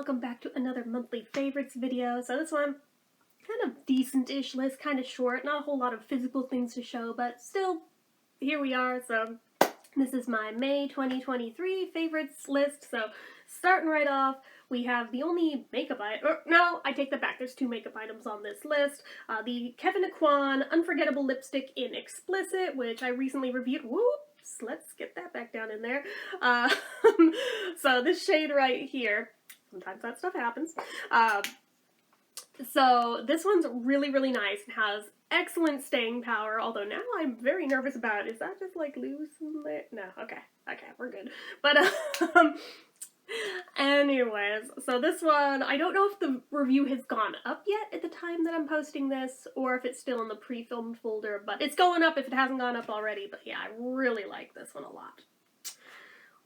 welcome back to another monthly favorites video. So this one, kind of decent-ish list, kind of short, not a whole lot of physical things to show, but still, here we are. So this is my May 2023 favorites list. So starting right off, we have the only makeup item, no, I take that back, there's two makeup items on this list. The Kevin Aquan Unforgettable Lipstick in Explicit, which I recently reviewed. Whoops, let's get that back down in there. So this shade right here, sometimes that stuff happens. So this one's really, really nice and has excellent staying power, although now I'm very nervous about it. Is that just like loose in there? No, okay, we're good. But anyways, so this one, I don't know if the review has gone up yet at the time that I'm posting this, or if it's still in the pre-filmed folder, but it's going up if it hasn't gone up already. But yeah, I really like this one a lot.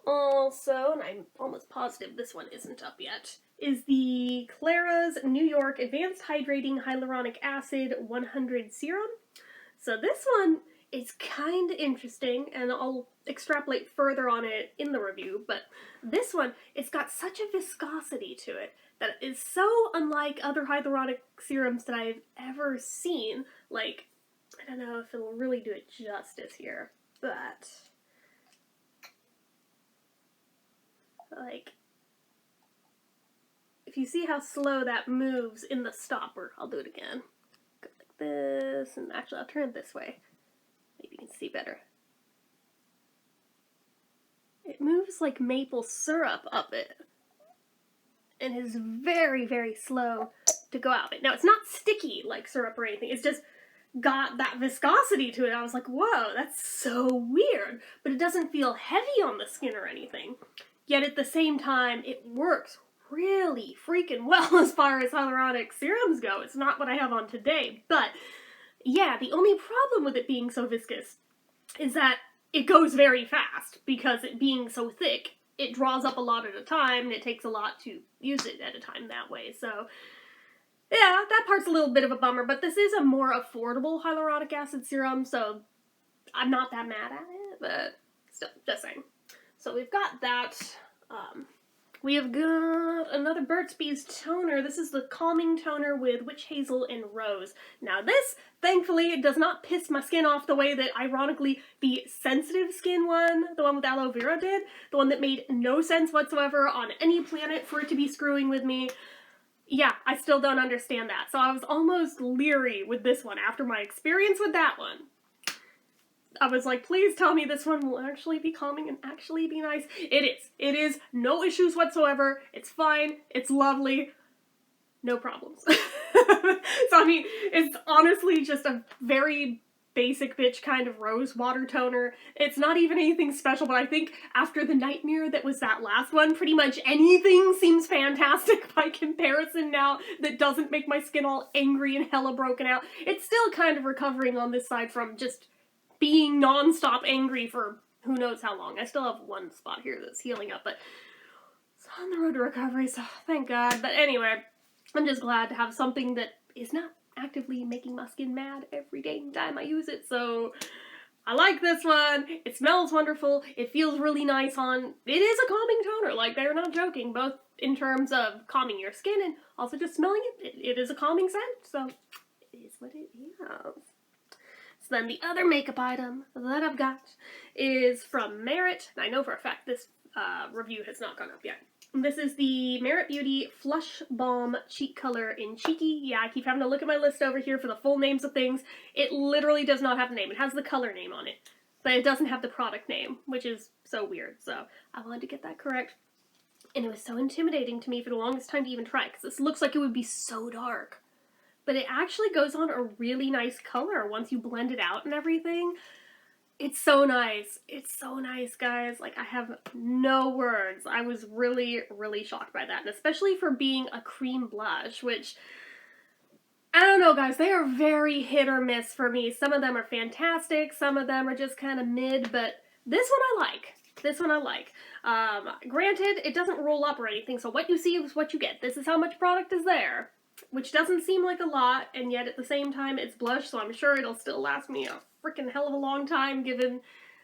Also, and I'm almost positive this one isn't up yet, is the Clara's New York Advanced Hydrating Hyaluronic Acid 100 Serum. So this one is kind of interesting, and I'll extrapolate further on it in the review, but this one, it's got such a viscosity to it that is so unlike other hyaluronic serums that I've ever seen. Like, I don't know if it'll really do it justice here, but like, if you see how slow that moves in the stopper, I'll do it again. Go like this, and actually I'll turn it this way. Maybe you can see better. It moves like maple syrup up it, and is very, very slow to go out of it. Now, it's not sticky like syrup or anything, it's just got that viscosity to it. I was like, whoa, that's so weird, but it doesn't feel heavy on the skin or anything. Yet at the same time, it works really freaking well as far as hyaluronic serums go. It's not what I have on today, but yeah, the only problem with it being so viscous is that it goes very fast, because it being so thick, it draws up a lot at a time, and it takes a lot to use it at a time that way. So yeah, that part's a little bit of a bummer, but this is a more affordable hyaluronic acid serum, so I'm not that mad at it, but still, just saying. So we've got that. We have got another Burt's Bees toner. This is the Calming Toner with Witch Hazel and Rose. Now this, thankfully, it does not piss my skin off the way that, ironically, the sensitive skin one, the one with aloe vera did, the one that made no sense whatsoever on any planet for it to be screwing with me. Yeah, I still don't understand that. So I was almost leery with this one after my experience with that one. I was like, please tell me this one will actually be calming and actually be nice. It is. It is. No issues whatsoever. It's fine. It's lovely. No problems. So, I mean, it's honestly just a very basic bitch kind of rose water toner. It's not even anything special, but I think after the nightmare that was that last one, pretty much anything seems fantastic by comparison now that doesn't make my skin all angry and hella broken out. It's still kind of recovering on this side from just being non-stop angry for who knows how long. I still have one spot here that's healing up, but it's on the road to recovery, so thank God. But anyway, I'm just glad to have something that is not actively making my skin mad every dang time I use it, so I like this one. It smells wonderful. It feels really nice on. It is a calming toner, like, they're not joking, both in terms of calming your skin and also just smelling it. It is a calming scent, so it is what it is. So then the other makeup item that I've got is from Merit. I know for a fact this review has not gone up yet. This is the Merit Beauty Flush Balm Cheek Color in Cheeky. Yeah, I keep having to look at my list over here for the full names of things. It literally does not have the name. It has the color name on it, but it doesn't have the product name, which is so weird. So I wanted to get that correct. And it was so intimidating to me for the longest time to even try, because this looks like it would be so dark. But it actually goes on a really nice color once you blend it out and everything. It's so nice. It's so nice, guys. Like, I have no words. I was really, really shocked by that. And especially for being a cream blush, which, I don't know, guys. They are very hit or miss for me. Some of them are fantastic. Some of them are just kind of mid. But this one I like. This one I like. Granted, it doesn't roll up or anything. So what you see is what you get. This is how much product is there, which doesn't seem like a lot, and yet at the same time it's blush, so I'm sure it'll still last me a freaking hell of a long time given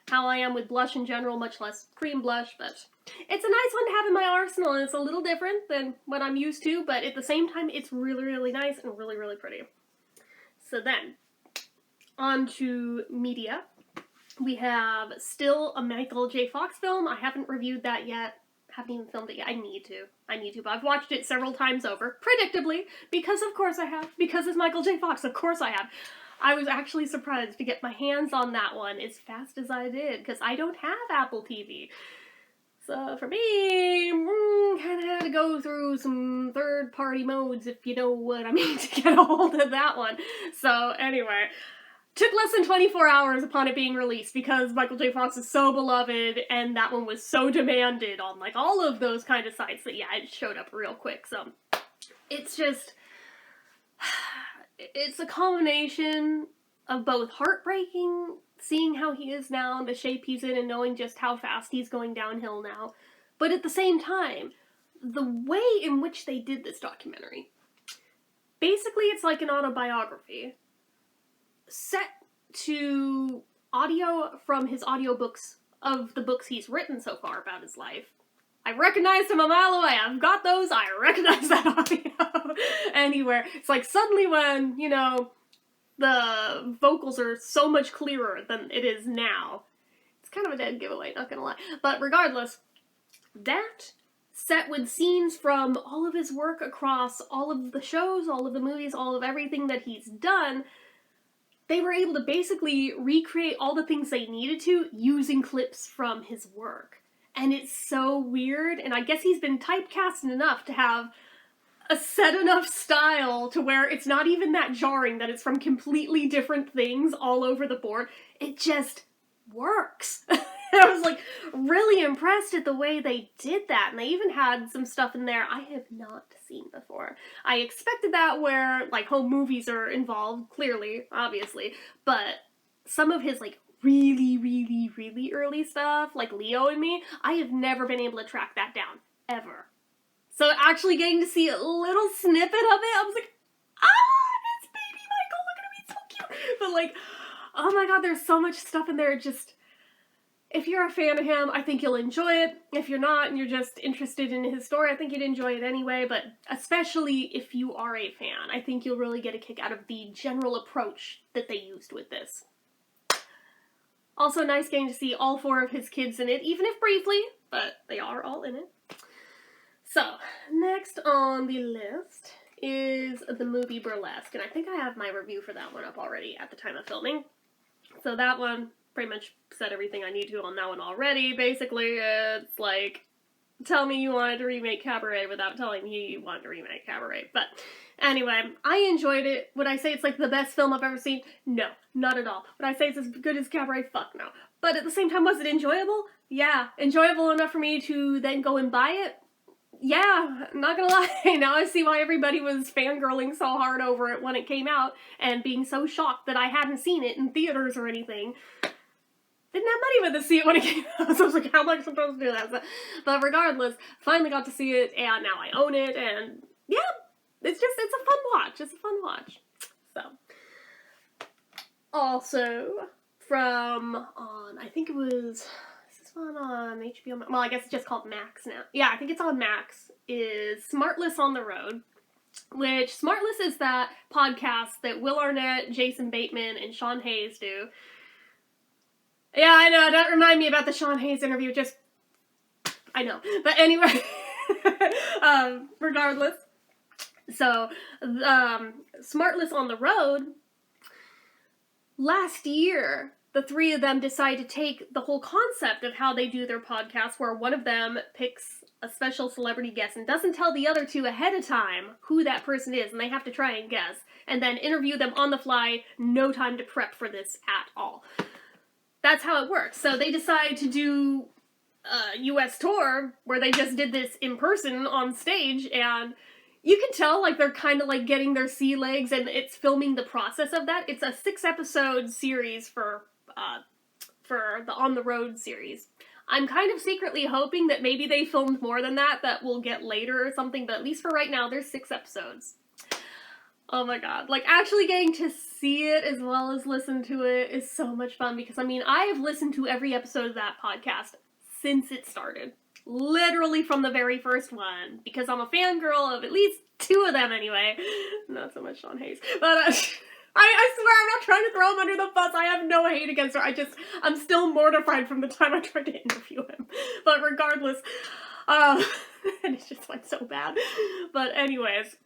how I am with blush in general, much less cream blush, but it's a nice one to have in my arsenal, and it's a little different than what I'm used to, but at the same time, it's really, really nice and really, really pretty. So then, on to media. We have still a Michael J. Fox film. I haven't reviewed that yet. Haven't even filmed it yet. I need to, but I've watched it several times over, predictably, because of course I have. Because it's Michael J. Fox, of course I have. I was actually surprised to get my hands on that one as fast as I did, because I don't have Apple TV. So for me, kind of had to go through some third-party modes, if you know what I mean, to get a hold of that one. So anyway, took less than 24 hours upon it being released because Michael J. Fox is so beloved and that one was so demanded on like all of those kind of sites that yeah, it showed up real quick. So it's just, it's a combination of both heartbreaking, seeing how he is now, the shape he's in, and knowing just how fast he's going downhill now, but at the same time, the way in which they did this documentary, basically it's like an autobiography, set to audio from his audiobooks of the books he's written so far about his life. I recognized him a mile away. I've got those. I recognize that audio anywhere. It's like suddenly when, you know, the vocals are so much clearer than it is now. It's kind of a dead giveaway, not gonna lie. But regardless, that set with scenes from all of his work across all of the shows, all of the movies, all of everything that he's done, they were able to basically recreate all the things they needed to using clips from his work. And it's so weird, and I guess he's been typecast enough to have a set enough style to where it's not even that jarring that it's from completely different things all over the board. It just works. I was like really impressed at the way they did that, and they even had some stuff in there I have not seen before. I expected that where like home movies are involved, clearly, obviously, but some of his like really, really, really early stuff, like Leo and Me, I have never been able to track that down, ever. So actually getting to see a little snippet of it, I was like, ah, it's baby Michael, look at him, he's so cute. But like, oh my god, there's so much stuff in there. Just, if you're a fan of him, I think you'll enjoy it. If you're not and you're just interested in his story, I think you'd enjoy it anyway. But especially if you are a fan, I think you'll really get a kick out of the general approach that they used with this. Also nice getting to see all 4 of his kids in it, even if briefly, but they are all in it. So, next on the list is the movie Burlesque, and I think I have my review for that one up already at the time of filming. So that one pretty much said everything I need to on that one already. Basically, it's like, tell me you wanted to remake Cabaret without telling me you wanted to remake Cabaret. But anyway, I enjoyed it. Would I say it's like the best film I've ever seen? No, not at all. Would I say it's as good as Cabaret? Fuck no. But at the same time, was it enjoyable? Yeah. Enjoyable enough for me to then go and buy it? Yeah, not gonna lie, now I see why everybody was fangirling so hard over it when it came out, and being so shocked that I hadn't seen it in theaters or anything. Didn't have money with to see it when it came out, so I was like, how am I supposed to do that? But regardless, finally got to see it, and now I own it, and yeah, it's a fun watch. It's a fun watch. So, also, from on, I think it was, on HBO, well, I guess it's just called Max now. Yeah, I think it's on Max, is Smartless on the Road, which Smartless is that podcast that Will Arnett, Jason Bateman, and Sean Hayes do. Yeah, I know, don't remind me about the Sean Hayes interview, just, I know. But anyway, regardless, so, Smartless on the Road, last year, the 3 of them decide to take the whole concept of how they do their podcast, where one of them picks a special celebrity guest and doesn't tell the other 2 ahead of time who that person is, and they have to try and guess, and then interview them on the fly, no time to prep for this at all. That's how it works. So they decide to do a US tour, where they just did this in person on stage, and you can tell, like, they're kind of, like, getting their sea legs, and it's filming the process of that. It's a 6-episode series for the On the Road series. I'm kind of secretly hoping that maybe they filmed more than that we'll get later or something, but at least for right now, there's 6 episodes. Oh my god. Like, actually getting to see it as well as listen to it is so much fun because, I mean, I have listened to every episode of that podcast since it started. Literally from the very first one, because I'm a fangirl of at least 2 of them anyway. Not so much Sean Hayes. But I swear I'm not trying to throw him under the bus. I have no hate against her. I'm still mortified from the time I tried to interview him. But regardless, and it just went so bad. But anyways,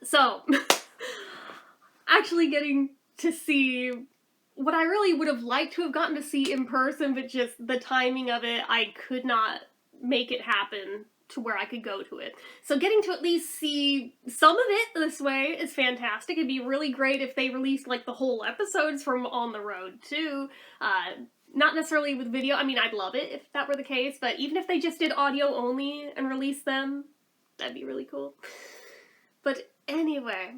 so, actually getting to see what I really would have liked to have gotten to see in person, but just the timing of it, I could not make it happen to where I could go to it. So getting to at least see some of it this way is fantastic. It'd be really great if they released like the whole episodes from On the Road too. Not necessarily with video. I mean, I'd love it if that were the case, but even if they just did audio only and released them, that'd be really cool. But anyway,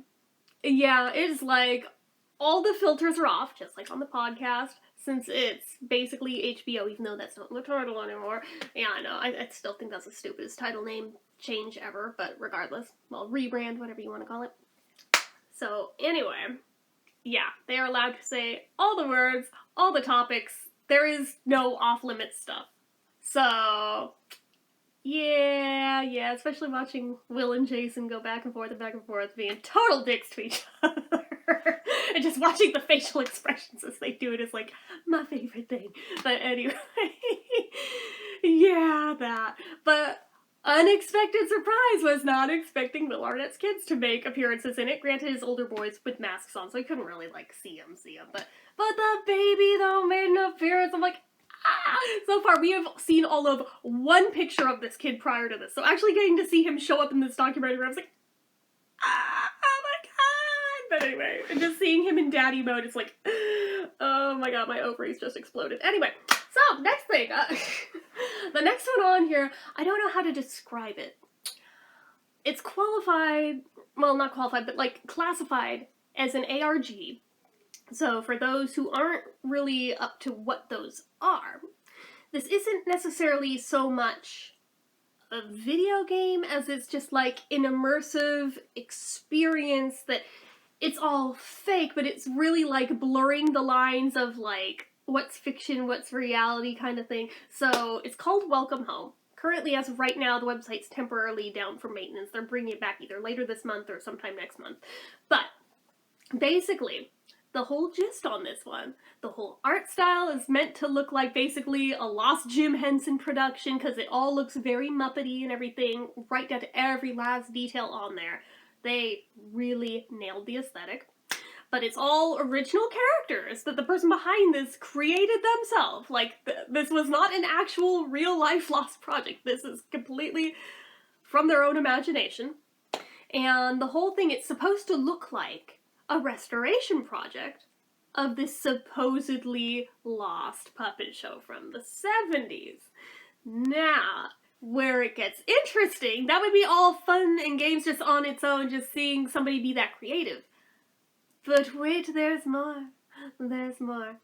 yeah, it's like all the filters are off, just like on the podcast, since it's basically HBO, even though that's not the title anymore. Yeah, I know, I still think that's the stupidest title name change ever, but regardless, well, rebrand, whatever you want to call it. So anyway, yeah, they are allowed to say all the words, all the topics. There is no off-limits stuff. So, yeah, especially watching Will and Jason go back and forth, being total dicks to each other. And just watching the facial expressions as they do it is like my favorite thing. But anyway, yeah, that. But unexpected surprise was not expecting Will Arnett's kids to make appearances in it. Granted, his older boys with masks on, so he couldn't really like see him. But the baby though made an appearance. I'm like, ah! So far, we have seen all of one picture of this kid prior to this. So actually getting to see him show up in this documentary, I was like, ah, oh my god! But anyway, and just seeing him in daddy mode, it's like, oh my god, my ovaries just exploded. Anyway, so, next thing. The next one on here, I don't know how to describe it. It's qualified, well, not qualified, but like classified as an ARG. So for those who aren't really up to what those are, this isn't necessarily so much a video game as it's just like an immersive experience that it's all fake, but it's really like blurring the lines of like what's fiction, what's reality kind of thing. So it's called Welcome Home. Currently, as of right now, the website's temporarily down for maintenance. They're bringing it back either later this month or sometime next month. But basically, the whole gist on this one, the whole art style is meant to look like basically a lost Jim Henson production because it all looks very Muppety and everything, right down to every last detail on there. They really nailed the aesthetic. But it's all original characters that the person behind this created themselves. Like, this was not an actual real-life Lost project. This is completely from their own imagination. And the whole thing, it's supposed to look like a restoration project of this supposedly lost puppet show from the 70s. Now, where it gets interesting, that would be all fun and games just on its own, just seeing somebody be that creative. But wait, there's more. There's more.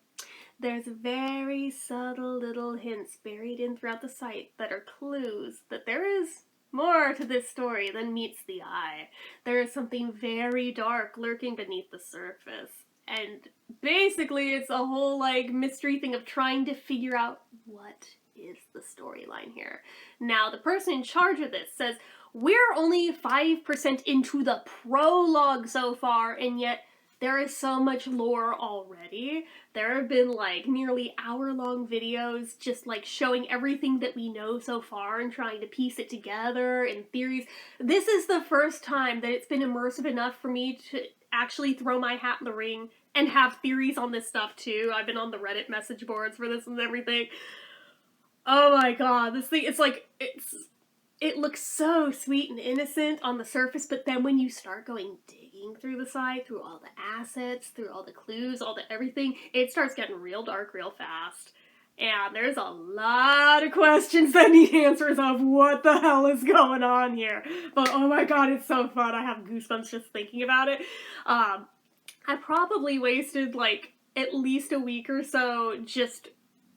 There's very subtle little hints buried in throughout the site that are clues that there is more to this story than meets the eye. There is something very dark lurking beneath the surface. And basically it's a whole like mystery thing of trying to figure out what is the storyline here. Now, the person in charge of this says, we're only 5% into the prologue so far, and yet there is so much lore already. There have been like nearly hour-long videos just like showing everything that we know so far and trying to piece it together and theories. This is the first time that it's been immersive enough for me to actually throw my hat in the ring and have theories on this stuff too. I've been on the Reddit message boards for this and everything. Oh my god, this thing, it's like, it looks so sweet and innocent on the surface, but then when you start going digging through the site, through all the assets, through all the clues, all the everything, it starts getting real dark real fast. And there's a lot of questions that need answers of what the hell is going on here. But oh my god, it's so fun. I have goosebumps just thinking about it. I probably wasted like at least a week or so just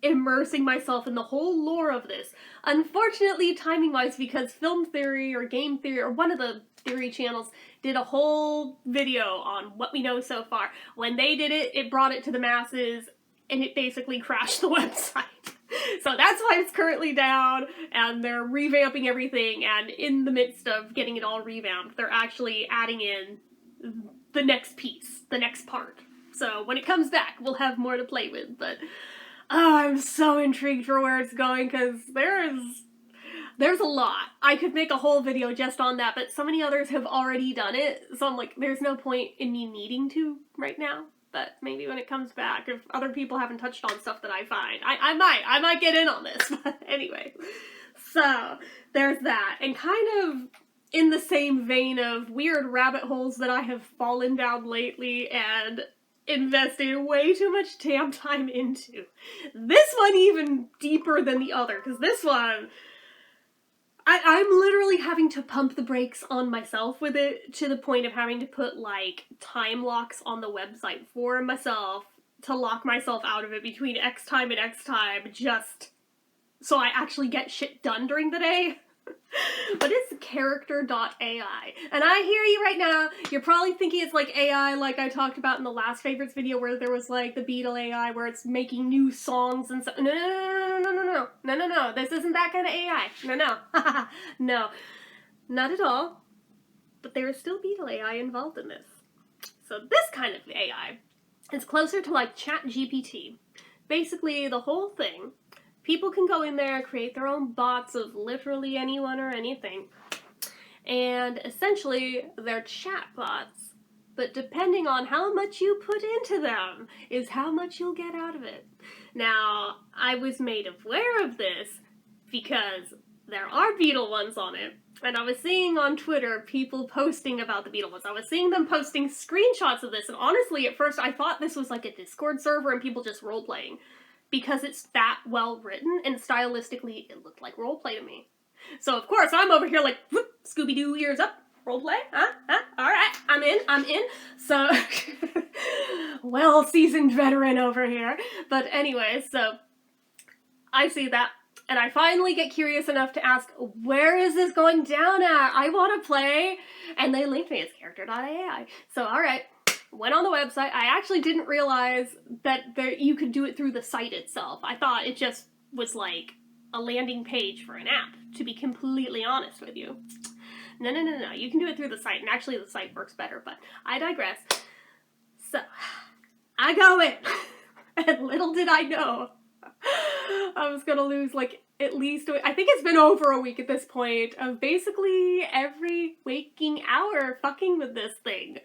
immersing myself in the whole lore of this. Unfortunately, timing-wise, because Film Theory or Game Theory or one of the theory channels did a whole video on what we know so far. When they did it, it brought it to the masses, and it basically crashed the website. So that's why it's currently down, and they're revamping everything, and in the midst of getting it all revamped, they're actually adding in the next piece, the next part. So when it comes back, we'll have more to play with, but I'm so intrigued for where it's going, because there's a lot. I could make a whole video just on that, but so many others have already done it, so I'm like, there's no point in me needing to right now. But maybe when it comes back, if other people haven't touched on stuff that I find, I might get in on this. But anyway, so there's that. And kind of in the same vein of weird rabbit holes that I have fallen down lately and invested way too much damn time into. This one even deeper than the other, because this one, I'm literally having to pump the brakes on myself with it, to the point of having to put, like, time locks on the website for myself to lock myself out of it between X time and X time, just so I actually get shit done during the day. But it's character.ai. And I hear you right now, you're probably thinking it's like AI like I talked about in the last favorites video where there was like the BeatleAI where it's making new songs and stuff. No, this isn't that kind of AI. No. No, not at all. But there is still BeatleAI involved in this. So this kind of AI is closer to like ChatGPT. Basically the whole thing, people can go in there, create their own bots of literally anyone or anything, and essentially they're chat bots, but depending on how much you put into them is how much you'll get out of it. Now, I was made aware of this because there are Beatle ones on it, and I was seeing on Twitter people posting about the Beatle ones. I was seeing them posting screenshots of this, and honestly, at first I thought this was like a Discord server and people just role-playing, because it's that well written, and stylistically it looked like roleplay to me. So of course I'm over here like, whoop, Scooby-Doo ears up, roleplay, alright, I'm in. So, well-seasoned veteran over here. But anyway, so I see that, and I finally get curious enough to ask, where is this going down at? I want to play. And they linked me as character.ai. So alright. Went on the website. I actually didn't realize that you could do it through the site itself. I thought it just was like a landing page for an app, to be completely honest with you. No. You can do it through the site, and actually the site works better, but I digress. So, I go in, and little did I know I was gonna lose like at least, I think it's been over a week at this point, of basically every waking hour fucking with this thing.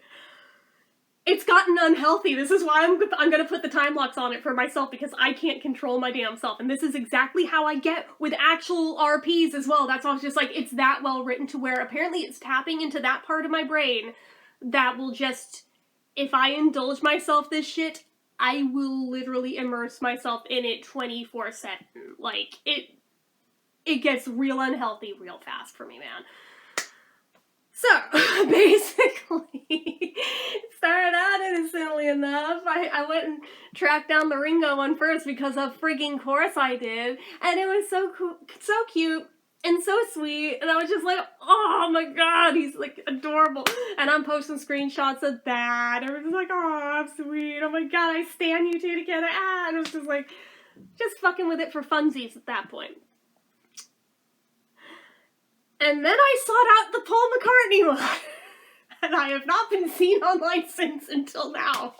It's gotten unhealthy. This is why I'm gonna put the time locks on it for myself, because I can't control my damn self. And this is exactly how I get with actual RPs as well. That's why I was just like, it's that well written to where apparently it's tapping into that part of my brain that will just, if I indulge myself this shit, I will literally immerse myself in it 24/7. Like, it gets real unhealthy real fast for me, man. So, basically, it started out innocently enough. I went and tracked down the Ringo one first because of frigging course I did, and it was so cool, so cute, and so sweet, and I was just like, oh my god, he's like adorable, and I'm posting screenshots of that, and I was like, oh, sweet, oh my god, I stan you two together, and it was just like, just fucking with it for funsies at that point. And then I sought out the Paul McCartney one, and I have not been seen online since until now.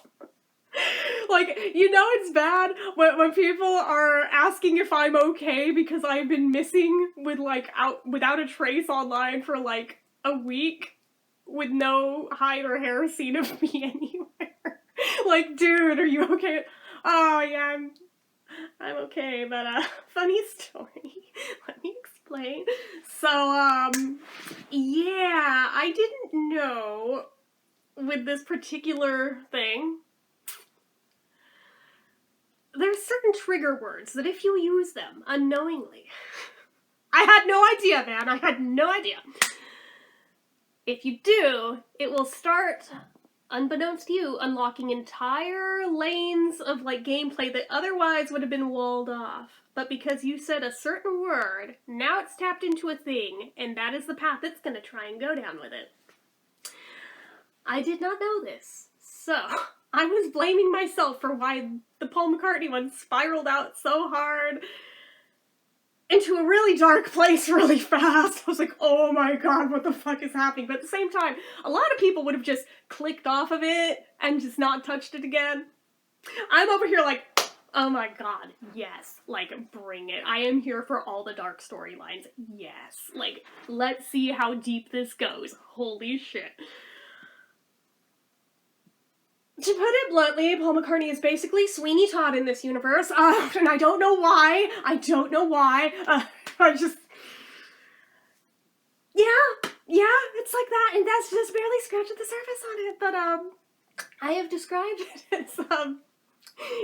Like, you know it's bad when people are asking if I'm okay because I've been missing without a trace online for like a week with no hide or hair seen of me anywhere. Like, dude, are you okay? Oh yeah, I'm okay, but funny story. Let me explain. So, yeah, I didn't know with this particular thing, there's certain trigger words that if you use them unknowingly, I had no idea, man, I had no idea. If you do, it will start, unbeknownst to you, unlocking entire lanes of like gameplay that otherwise would have been walled off. But because you said a certain word, now it's tapped into a thing, and that is the path it's gonna try and go down with it. I did not know this. So, I was blaming myself for why the Paul McCartney one spiraled out so hard into a really dark place really fast. I was like, oh my god, what the fuck is happening? But at the same time, a lot of people would have just clicked off of it and just not touched it again. I'm over here like, oh my god, yes, like, bring it. I am here for all the dark storylines. Yes. Like, let's see how deep this goes. Holy shit. To put it bluntly, Paul McCartney is basically Sweeney Todd in this universe, and I don't know why. I don't know why. I just... Yeah, it's like that, and that's just barely scratching the surface on it, but, I have described it as,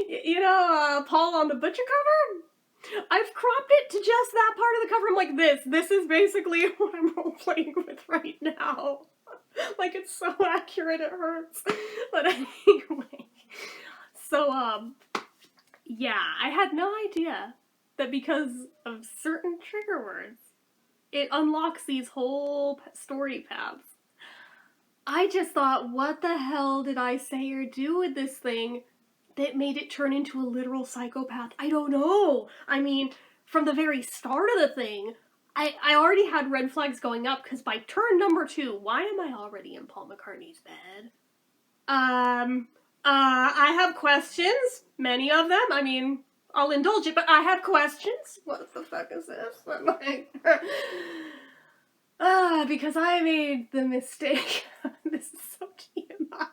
you know, Paul on the Butcher cover? I've cropped it to just that part of the cover. I'm like, this is basically what I'm role-playing with right now. Like, it's so accurate, it hurts. But anyway. So, yeah, I had no idea that because of certain trigger words, it unlocks these whole story paths. I just thought, what the hell did I say or do with this thing that made it turn into a literal psychopath? I don't know. I mean, from the very start of the thing, I already had red flags going up, because by turn number 2, why am I already in Paul McCartney's bed? I have questions. Many of them. I mean, I'll indulge it, but I have questions. What the fuck is this? Because I made the mistake. This is so TMI.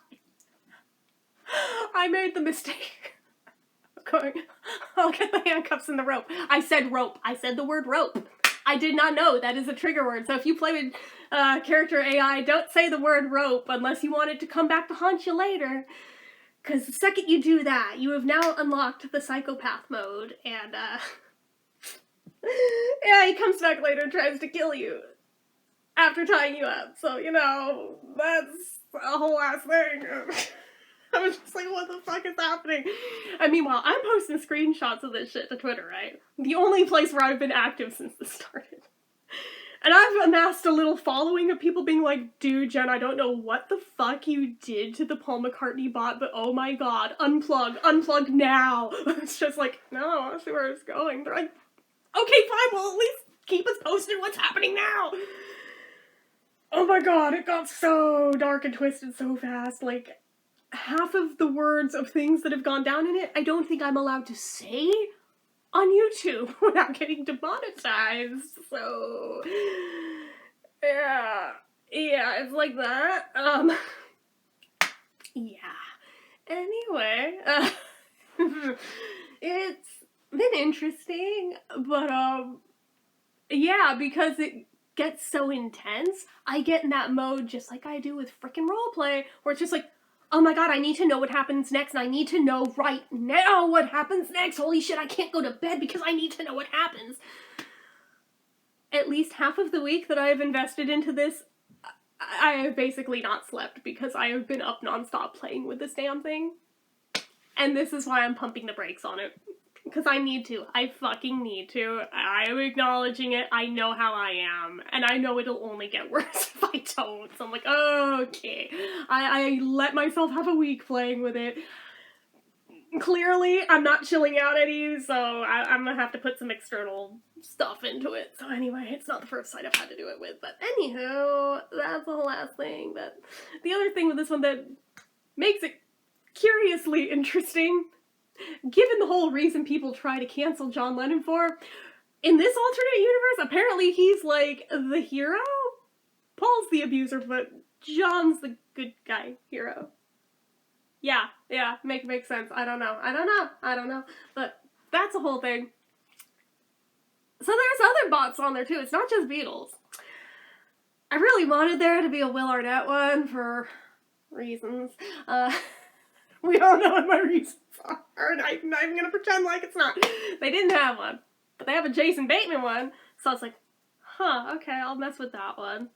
I made the mistake. I'll get the handcuffs and the rope. I said rope. I said the word rope. I did not know that is a trigger word. So if you play with character AI, don't say the word rope unless you want it to come back to haunt you later. Because the second you do that, you have now unlocked the psychopath mode, and yeah, he comes back later and tries to kill you after tying you up. So, you know, that's a whole ass thing. I was just like, what the fuck is happening? And meanwhile, I'm posting screenshots of this shit to Twitter, right? The only place where I've been active since this started. And I've amassed a little following of people being like, dude, Jen, I don't know what the fuck you did to the Paul McCartney bot, but oh my god, unplug now. It's just like, no, I want to see where it's going. They're like, okay, fine, well, at least keep us posted what's happening now. Oh my god, it got so dark and twisted so fast. Like, half of the words of things that have gone down in it, I don't think I'm allowed to say on YouTube without getting demonetized. So, yeah, it's like that. Yeah. Anyway, it's been interesting, but, yeah, because it gets so intense, I get in that mode just like I do with frickin' roleplay, where it's just like, oh my god, I need to know what happens next, and I need to know right now what happens next. Holy shit, I can't go to bed because I need to know what happens. At least half of the week that I have invested into this, I have basically not slept because I have been up nonstop playing with this damn thing. And this is why I'm pumping the brakes on it. Because I need to. I fucking need to. I am acknowledging it. I know how I am. And I know it'll only get worse if I don't. So I'm like, okay. I let myself have a week playing with it. Clearly, I'm not chilling out any, so I'm gonna have to put some external stuff into it. So anyway, it's not the first site I've had to do it with. But anywho, that's the whole last thing. But the other thing with this one that makes it curiously interesting, given the whole reason people try to cancel John Lennon for, in this alternate universe, apparently he's like the hero? Paul's the abuser, but John's the good guy hero. Yeah, makes sense. I don't know. But that's a whole thing. So there's other bots on there too. It's not just Beatles. I really wanted there to be a Will Arnett one for reasons. We all know what my reasons are, and I'm not even gonna pretend like it's not. They didn't have one, but they have a Jason Bateman one, so I was like, huh, okay, I'll mess with that one.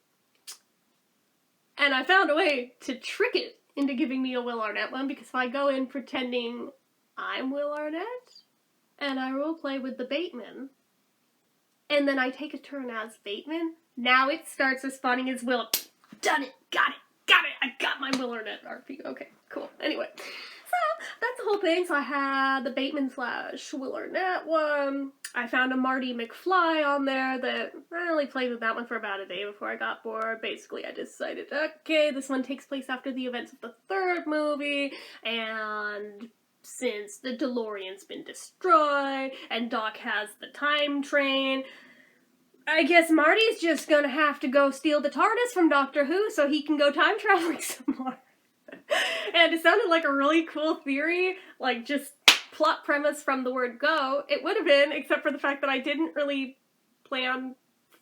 And I found a way to trick it into giving me a Will Arnett one, because if I go in pretending I'm Will Arnett, and I roleplay with the Bateman, and then I take a turn as Bateman, now it starts responding as Will. Done it, got it. got it! I got my Willernet RP. Okay, cool. Anyway, so that's the whole thing. So I had the Bateman / Willernet one. I found a Marty McFly on there that I only played with that one for about a day before I got bored. Basically, I decided, okay, this one takes place after the events of the third movie, and since the DeLorean's been destroyed, and Doc has the time train, I guess Marty's just gonna have to go steal the TARDIS from Doctor Who so he can go time traveling some more. And it sounded like a really cool theory, like just plot premise from the word go. It would have been, except for the fact that I didn't really plan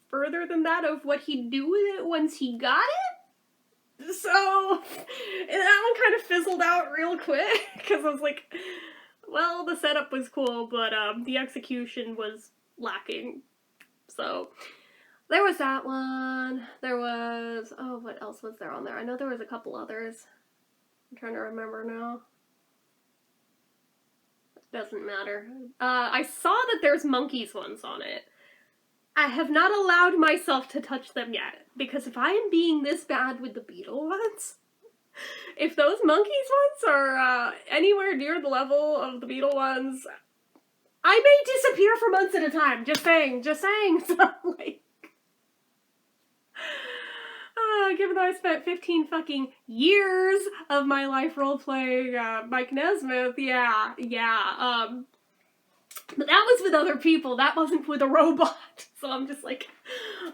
further than that of what he'd do with it once he got it. So, that one kind of fizzled out real quick, because I was like, well, the setup was cool, but the execution was lacking. So, there was that one. There was, oh, what else was there on there? I know there was a couple others. I'm trying to remember now. Doesn't matter. I saw that there's monkeys ones on it. I have not allowed myself to touch them yet, because if I am being this bad with the Beatle ones, if those monkeys ones are anywhere near the level of the Beatle ones, I may disappear for months at a time. Just saying. So, like, given that I spent 15 fucking years of my life role-playing Mike Nesmith, yeah. But that was with other people. That wasn't with a robot. So I'm just like,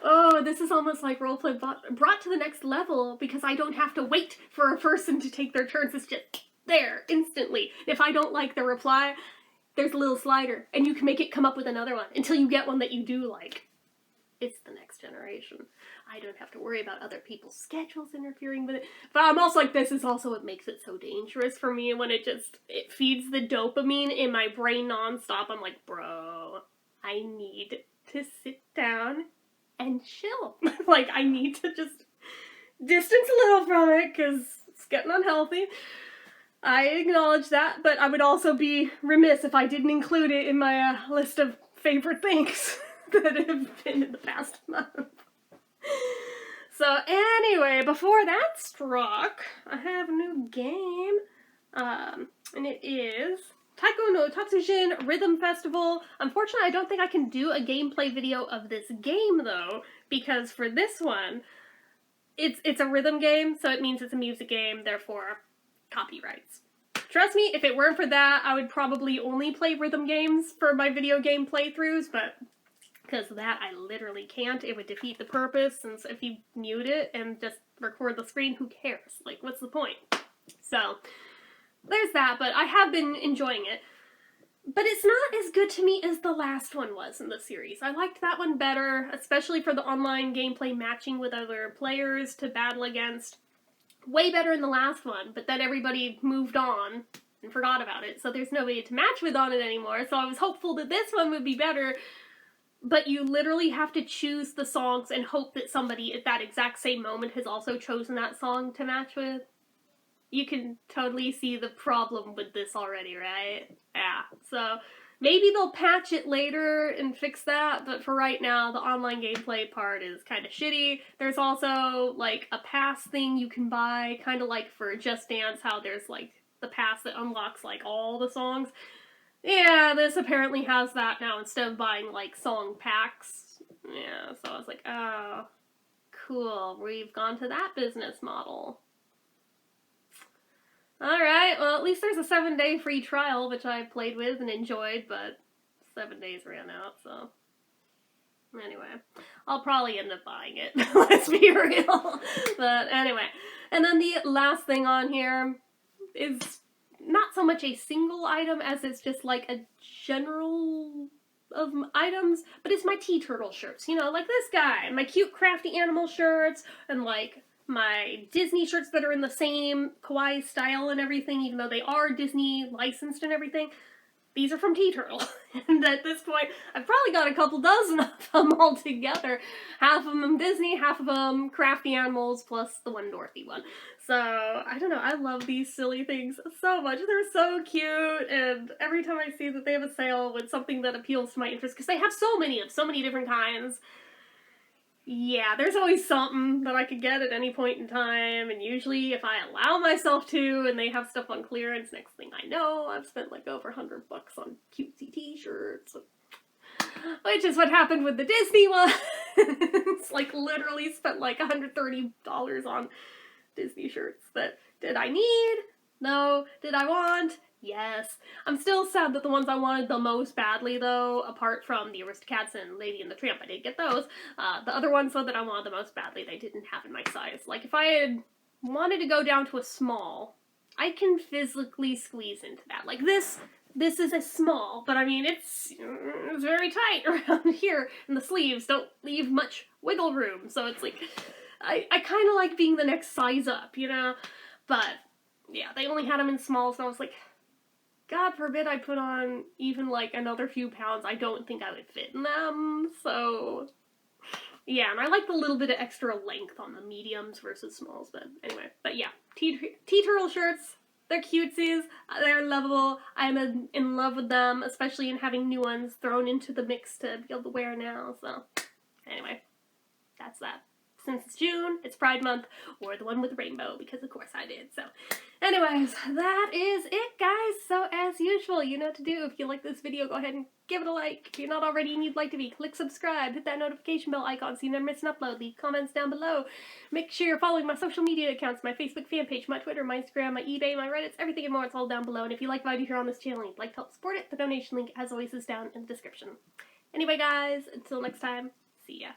oh, this is almost like roleplay brought to the next level, because I don't have to wait for a person to take their turns. It's just there, instantly. If I don't like the reply, there's a little slider, and you can make it come up with another one until you get one that you do like. It's the next generation. I don't have to worry about other people's schedules interfering with it. But I'm also like, this is also what makes it so dangerous for me, when it feeds the dopamine in my brain nonstop. I'm like, bro, I need to sit down and chill. Like, I need to just distance a little from it, because it's getting unhealthy. I acknowledge that, but I would also be remiss if I didn't include it in my list of favorite things that have been in the past month. So anyway, before that struck, I have a new game, and it is Taiko no Tatsujin Rhythm Festival. Unfortunately, I don't think I can do a gameplay video of this game, though, because for this one, it's a rhythm game, so it means it's a music game, therefore copyrights. Trust me, if it weren't for that, I would probably only play rhythm games for my video game playthroughs, but because of that, I literally can't. It would defeat the purpose, since if you mute it and just record the screen, who cares? Like, what's the point? So, there's that, but I have been enjoying it. But it's not as good to me as the last one was in the series. I liked that one better, especially for the online gameplay matching with other players to battle against. Way better in the last one, but then everybody moved on and forgot about it, so there's nobody to match with on it anymore, so I was hopeful that this one would be better. But you literally have to choose the songs and hope that somebody at that exact same moment has also chosen that song to match with. You can totally see the problem with this already, right? Yeah, so maybe they'll patch it later and fix that, but for right now, the online gameplay part is kind of shitty. There's also, like, a pass thing you can buy, kind of like for Just Dance, how there's, like, the pass that unlocks, like, all the songs. Yeah, this apparently has that now instead of buying, like, song packs. Yeah, so I was like, oh, cool, we've gone to that business model. Alright, well, at least there's a 7-day free trial, which I played with and enjoyed, but 7 days ran out, so. Anyway, I'll probably end up buying it, let's be real. But anyway, and then the last thing on here is not so much a single item as it's just like a general of items, but it's my tea turtle shirts, you know, like this guy, my cute crafty animal shirts, and like my Disney shirts that are in the same kawaii style and everything, even though they are Disney licensed and everything. These are from Tea Turtle. And at this point, I've probably got a couple dozen of them all together. Half of them Disney, half of them crafty animals, plus the one Dorothy one. So, I don't know, I love these silly things so much. They're so cute, and every time I see that they have a sale with something that appeals to my interest, because they have so many different kinds, Yeah, there's always something that I could get at any point in time, and usually if I allow myself to, and they have stuff on clearance, next thing I know, I've spent like over $100 on cutesy t-shirts, which is what happened with the Disney one. It's like literally spent like $130 on Disney shirts that did I need? No. Did I want? Yes. I'm still sad that the ones I wanted the most badly, though, apart from the Aristocats and Lady and the Tramp, I did get those. The other ones, though, that I wanted the most badly, they didn't have in my size. Like, if I had wanted to go down to a small, I can physically squeeze into that. Like, this is a small, but I mean, it's very tight around here, and the sleeves don't leave much wiggle room, so it's like, I kind of like being the next size up, you know? But, yeah, they only had them in smalls, and I was like, God forbid I put on even, like, another few pounds, I don't think I would fit in them, so... Yeah, and I like the little bit of extra length on the mediums versus smalls, but anyway. But yeah, T-Turtle shirts, they're cutesies, they're lovable, I'm in love with them, especially in having new ones thrown into the mix to be able to wear now, so... Anyway, that's that. Since it's June, it's Pride Month, or the one with the rainbow, because of course I did, so. Anyways, that is it, guys. So, as usual, you know what to do. If you like this video, go ahead and give it a like. If you're not already and you'd like to be, click subscribe, hit that notification bell icon so you never miss an upload. Leave comments down below. Make sure you're following my social media accounts, my Facebook fan page, my Twitter, my Instagram, my eBay, my Reddits, everything and more. It's all down below. And if you like what I do here on this channel and you'd like to help support it, the donation link, as always, is down in the description. Anyway, guys, until next time, see ya.